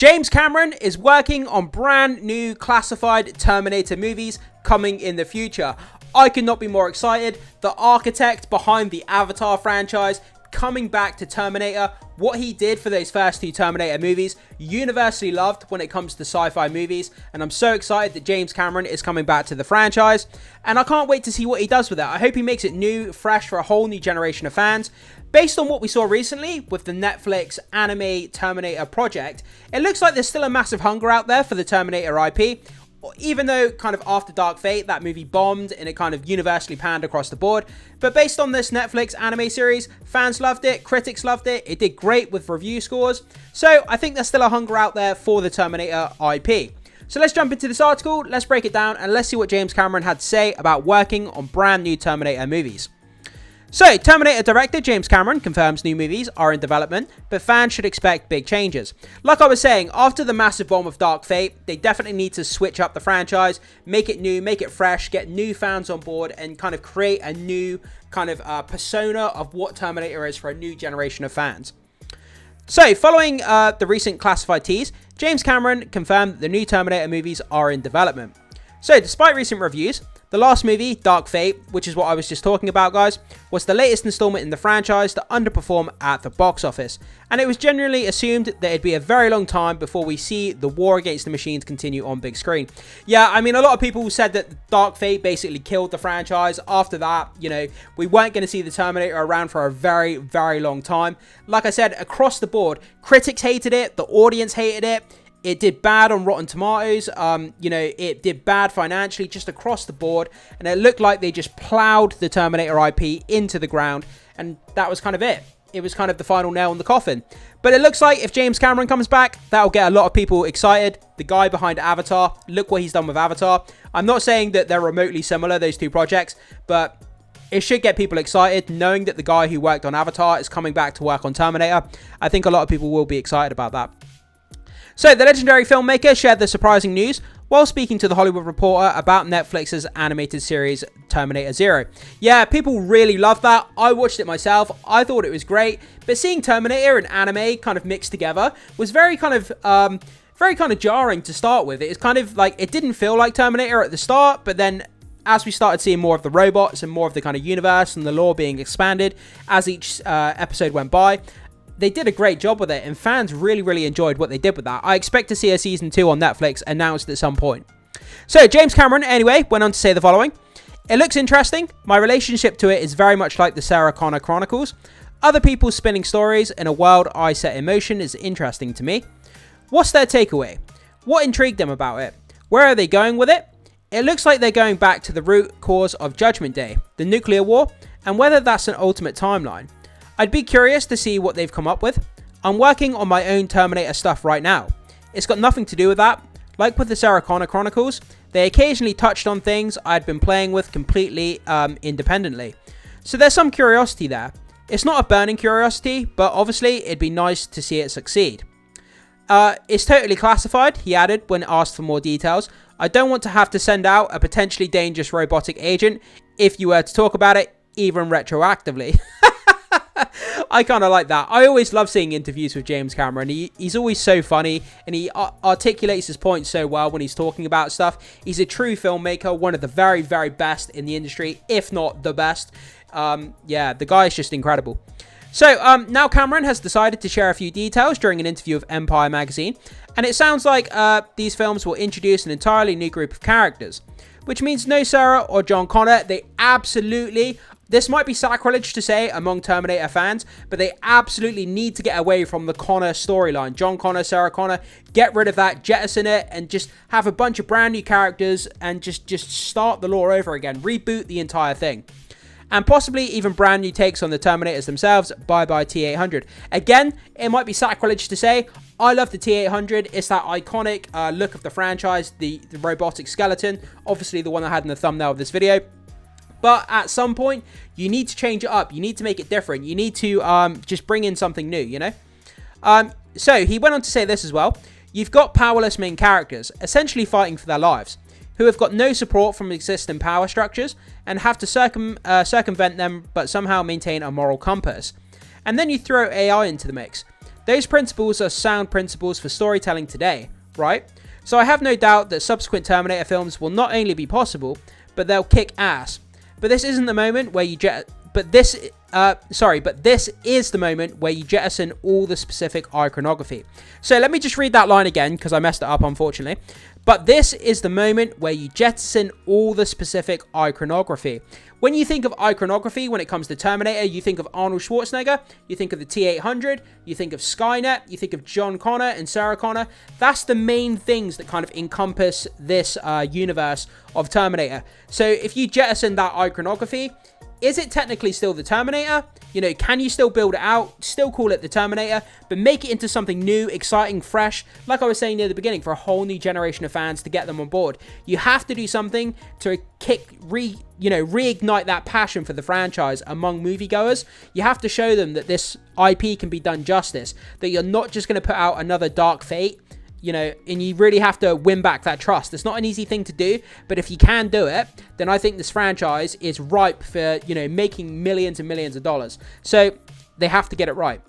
James Cameron is working on brand new classified Terminator movies coming in the future. I could not be more excited. The architect behind the Avatar franchise coming back to Terminator. What he did for those first two Terminator movies, universally loved when it comes to sci-fi movies, and I'm so excited that James Cameron is coming back to the franchise, and I can't wait to see what he does with it. I hope he makes it new, fresh for a whole new generation of fans. Based on what we saw recently with the Netflix anime Terminator project, it looks like there's still a massive hunger out there for the Terminator IP. Even though kind of after Dark Fate, that movie bombed and it kind of universally panned across the board. But based on this Netflix anime series, fans loved it, critics loved it, it did great with review scores. So I think there's still a hunger out there for the Terminator IP. So let's jump into this article, let's break it down, and let's see what James Cameron had to say about working on brand new Terminator movies. So, Terminator director James Cameron confirms new movies are in development, but fans should expect big changes. Like I was saying, after the massive bomb of Dark Fate, they definitely need to switch up the franchise, make it new, make it fresh, get new fans on board, and kind of create a new kind of persona of what Terminator is for a new generation of fans. So, following the recent classified tease, James Cameron confirmed that the new Terminator movies are in development. So, despite recent reviews, the last movie, Dark Fate, which is what I was just talking about, guys, was the latest installment in the franchise to underperform at the box office. And it was generally assumed that it'd be a very long time before we see the war against the machines continue on big screen. Yeah, I mean, a lot of people said that Dark Fate basically killed the franchise. After that, you know, we weren't going to see the Terminator around for a very, very long time. Like I said, across the board, critics hated it, the audience hated it. It did bad on Rotten Tomatoes, you know, it did bad financially just across the board, and it looked like they just plowed the Terminator IP into the ground, and that was kind of it. It was kind of the final nail in the coffin. But it looks like if James Cameron comes back, that'll get a lot of people excited. The guy behind Avatar, look what he's done with Avatar. I'm not saying that they're remotely similar, those two projects, but it should get people excited knowing that the guy who worked on Avatar is coming back to work on Terminator. I think a lot of people will be excited about that. So, the legendary filmmaker shared the surprising news while speaking to The Hollywood Reporter about Netflix's animated series Terminator Zero. Yeah, people really loved that. I watched it myself. I thought it was great. But seeing Terminator and anime kind of mixed together was very kind of jarring to start with. It's kind of like, it didn't feel like Terminator at the start, but then as we started seeing more of the robots and more of the kind of universe and the lore being expanded as each episode went by, they did a great job with it, and fans really, really enjoyed what they did with that. I expect to see a season 2 on Netflix announced at some point. So, James Cameron, anyway, went on to say the following. It looks interesting. My relationship to it is very much like the Sarah Connor Chronicles. Other people spinning stories in a world I set in motion is interesting to me. What's their takeaway? What intrigued them about it? Where are they going with it? It looks like they're going back to the root cause of Judgment Day, the nuclear war, and whether that's an ultimate timeline. I'd be curious to see what they've come up with. I'm working on my own Terminator stuff right now. It's got nothing to do with that. Like with the Sarah Connor Chronicles, they occasionally touched on things I'd been playing with completely independently. So there's some curiosity there. It's not a burning curiosity, but obviously it'd be nice to see it succeed. It's totally classified, he added when asked for more details. I don't want to have to send out a potentially dangerous robotic agent if you were to talk about it, even retroactively. I kind of like that. I always love seeing interviews with James Cameron. He's always so funny, and he articulates his points so well when he's talking about stuff. He's a true filmmaker, one of the very, very best in the industry, if not the best. Yeah, the guy is just incredible. So, now Cameron has decided to share a few details during an interview with Empire magazine, and it sounds like these films will introduce an entirely new group of characters, which means no Sarah or John Connor. They absolutely... This might be sacrilege to say among Terminator fans, but they absolutely need to get away from the Connor storyline. John Connor, Sarah Connor, get rid of that, jettison it, and just have a bunch of brand new characters and just start the lore over again. Reboot the entire thing. And possibly even brand new takes on the Terminators themselves. Bye-bye T-800. Again, it might be sacrilege to say, I love the T-800. It's that iconic look of the franchise, the robotic skeleton. Obviously the one I had in the thumbnail of this video. But at some point, you need to change it up. You need to make it different. You need to just bring in something new, you know? So he went on to say this as well. You've got powerless main characters, essentially fighting for their lives, who have got no support from existing power structures and have to circumvent them, but somehow maintain a moral compass. And then you throw AI into the mix. Those principles are sound principles for storytelling today, right? So I have no doubt that subsequent Terminator films will not only be possible, but they'll kick ass. But this isn't the moment where you But this is the moment where you jettison all the specific iconography. So let me just read that line again, because I messed it up, unfortunately. But this is the moment where you jettison all the specific iconography. When you think of iconography, when it comes to Terminator, you think of Arnold Schwarzenegger, you think of the T-800, you think of Skynet, you think of John Connor and Sarah Connor. That's the main things that kind of encompass this universe of Terminator. So if you jettison that iconography, is it technically still the Terminator? You know, can you still build it out, still call it the Terminator, but make it into something new, exciting, fresh, like I was saying near the beginning, for a whole new generation of fans to get them on board. You have to do something to reignite that passion for the franchise among moviegoers. You have to show them that this IP can be done justice, that you're not just going to put out another Dark Fate. You know, and you really have to win back that trust. It's not an easy thing to do, but if you can do it, then I think this franchise is ripe for, you know, making millions and millions of dollars. So they have to get it right.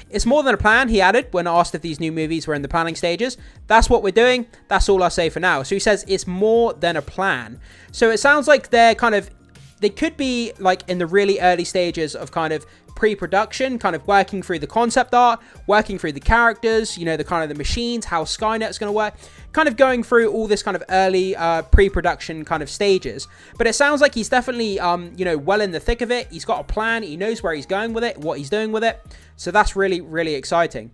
It's more than a plan, he added, when asked if these new movies were in the planning stages. That's what we're doing. That's all I'll say for now. So he says it's more than a plan. So it sounds like they could be like in the really early stages of kind of pre-production, kind of working through the concept art, working through the characters, you know, the kind of the machines, how Skynet's going to work, kind of going through all this kind of early pre-production kind of stages. But it sounds like he's definitely, you know, well in the thick of it. He's got a plan. He knows where he's going with it, what he's doing with it. So that's really, really exciting.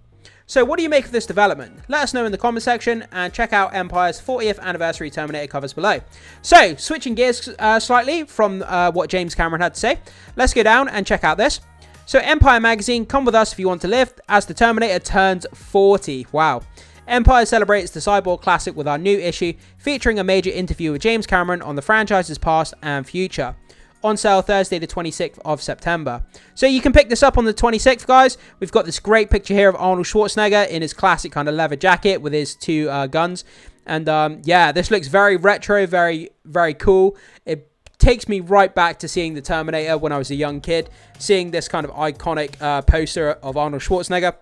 So what do you make of this development? Let us know in the comment section, and check out Empire's 40th anniversary Terminator covers below. So switching gears slightly from what James Cameron had to say, let's go down and check out this. So Empire magazine, come with us if you want to live, as the Terminator turns 40. Wow. Empire celebrates the cyborg classic with our new issue, featuring a major interview with James Cameron on the franchise's past and future. On sale Thursday the 26th of September. So you can pick this up on the 26th, guys. We've got this great picture here of Arnold Schwarzenegger in his classic kind of leather jacket with his two guns. And yeah, this looks very retro, very, very cool. It takes me right back to seeing the Terminator when I was a young kid, seeing this kind of iconic poster of Arnold Schwarzenegger,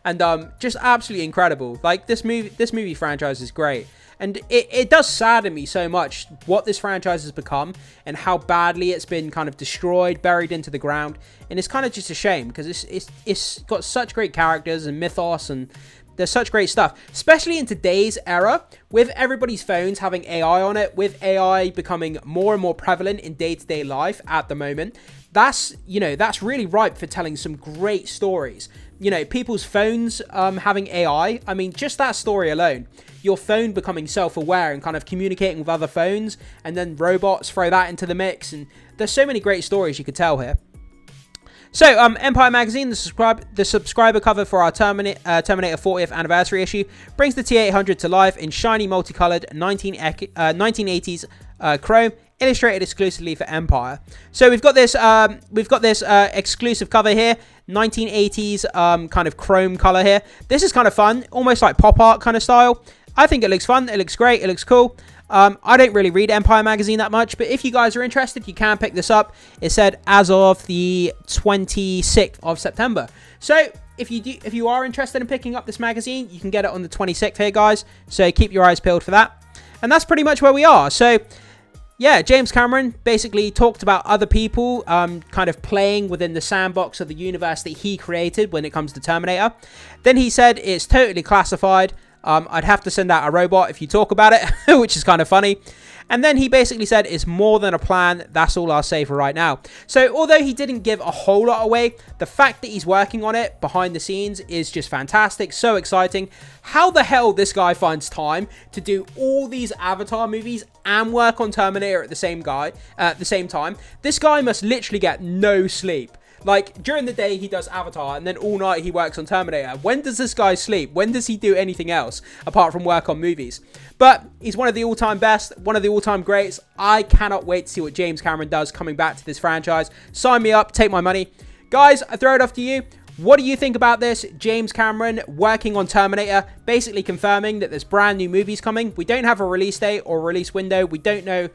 and just absolutely incredible. Like this movie franchise is great, and it does sadden me so much what this franchise has become and how badly it's been kind of destroyed, buried into the ground, and it's kind of just a shame because it's got such great characters and mythos, and there's such great stuff, especially in today's era, with everybody's phones having AI on it, with AI becoming more and more prevalent in day-to-day life at the moment. That's, you know, that's really ripe for telling some great stories. You know, people's phones having AI. I mean, just that story alone. Your phone becoming self-aware and kind of communicating with other phones, and then robots, throw that into the mix. And there's so many great stories you could tell here. So, Empire magazine, the subscriber cover for our Terminator 40th anniversary issue, brings the T-800 to life in shiny, multicolored 1980s chrome, illustrated exclusively for Empire. So we've got this exclusive cover here, 1980s kind of chrome color here. This is kind of fun, almost like pop art kind of style. I think it looks fun. It looks great. It looks cool. I don't really read Empire magazine that much, but if you guys are interested, you can pick this up. It said as of the 26th of September. So if you are interested in picking up this magazine, you can get it on the 26th here, guys. So keep your eyes peeled for that. And that's pretty much where we are. So yeah, James Cameron basically talked about other people kind of playing within the sandbox of the universe that he created when it comes to Terminator. Then he said it's totally classified. I'd have to send out a robot if you talk about it, which is kind of funny. And then he basically said it's more than a plan. That's all I'll say for right now. So although he didn't give a whole lot away, the fact that he's working on it behind the scenes is just fantastic. So exciting. How the hell this guy finds time to do all these Avatar movies and work on Terminator at the same time. This guy must literally get no sleep. Like, during the day, he does Avatar, and then all night he works on Terminator. When does this guy sleep? When does he do anything else, apart from work on movies? But he's one of the all-time best, one of the all-time greats. I cannot wait to see what James Cameron does coming back to this franchise. Sign me up, take my money. Guys, I throw it off to you. What do you think about this? James Cameron working on Terminator, basically confirming that there's brand new movies coming. We don't have a release date or release window. We don't know,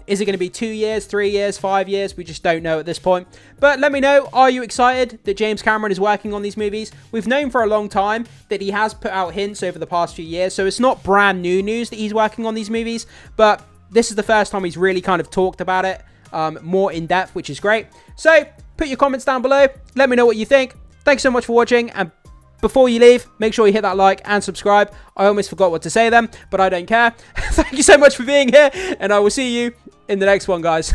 is it going to be 2 years, 3 years, 5 years? We just don't know at this point. But let me know, are you excited that James Cameron is working on these movies? We've known for a long time that he has put out hints over the past few years, so it's not brand new news that he's working on these movies, but this is the first time he's really kind of talked about it more in depth, which is great. So put your comments down below. Let me know what you think. Thanks so much for watching, and before you leave, make sure you hit that like and subscribe. I almost forgot what to say then, but I don't care. Thank you so much for being here, and I will see you in the next one, guys.